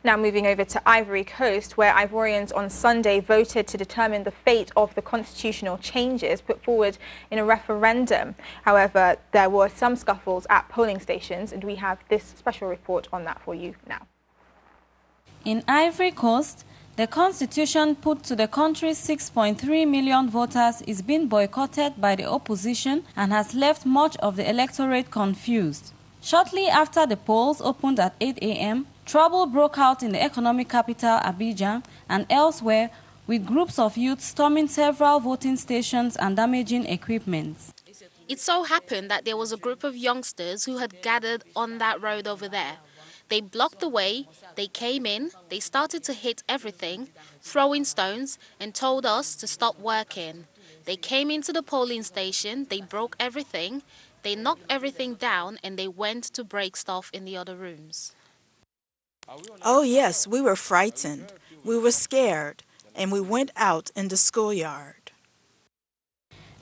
Now moving over to Ivory Coast, where Ivorians on Sunday voted to determine the fate of the constitutional changes put forward in a referendum. However, there were some scuffles at polling stations, and we have this special report on that for you now. In Ivory Coast, the constitution put to the country's 6.3 million voters is being boycotted by the opposition and has left much of the electorate confused. Shortly after the polls opened at 8 a.m., trouble broke out in the economic capital Abidjan and elsewhere, with groups of youth storming several voting stations and damaging equipment. It so happened that there was a group of youngsters who had gathered on that road over there. They blocked the way, they came in, they started to hit everything, throwing stones, and told us to stop working. They came into the polling station, they broke everything, they knocked everything down, and they went to break stuff in the other rooms. Oh yes, we were frightened, we were scared, and we went out in the schoolyard.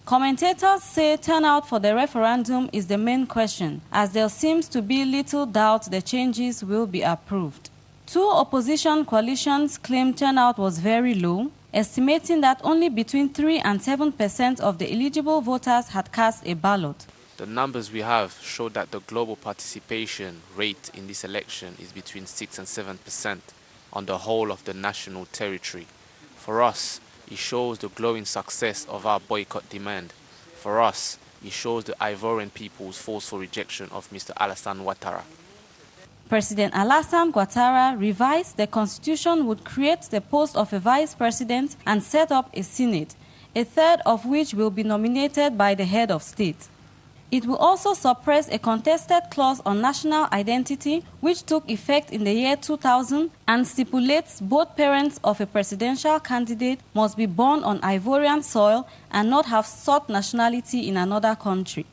Commentators say turnout for the referendum is the main question, as there seems to be little doubt the changes will be approved. Two opposition coalitions claim turnout was very low, estimating that only between 3 and 7% of the eligible voters had cast a ballot. The numbers we have show that the global participation rate in this election is between 6 and 7% on the whole of the national territory. For us, it shows the growing success of our boycott demand. For us, it shows the Ivorian people's forceful rejection of Mr. Alassane Ouattara. President Alassane Ouattara revised the constitution would create the post of a vice president and set up a senate, a third of which will be nominated by the head of state. It will also suppress a contested clause on national identity, which took effect in the year 2000 and stipulates both parents of a presidential candidate must be born on Ivorian soil and not have sought nationality in another country.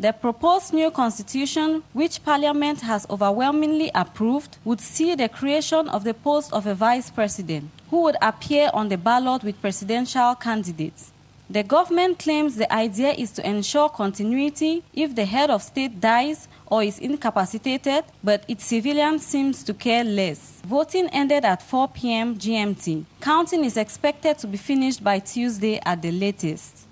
The proposed new constitution, which Parliament has overwhelmingly approved, would see the creation of the post of a vice president, who would appear on the ballot with presidential candidates. The government claims the idea is to ensure continuity if the head of state dies or is incapacitated, but its civilians seems to care less. Voting ended at 4 p.m. GMT. Counting is expected to be finished by Tuesday at the latest.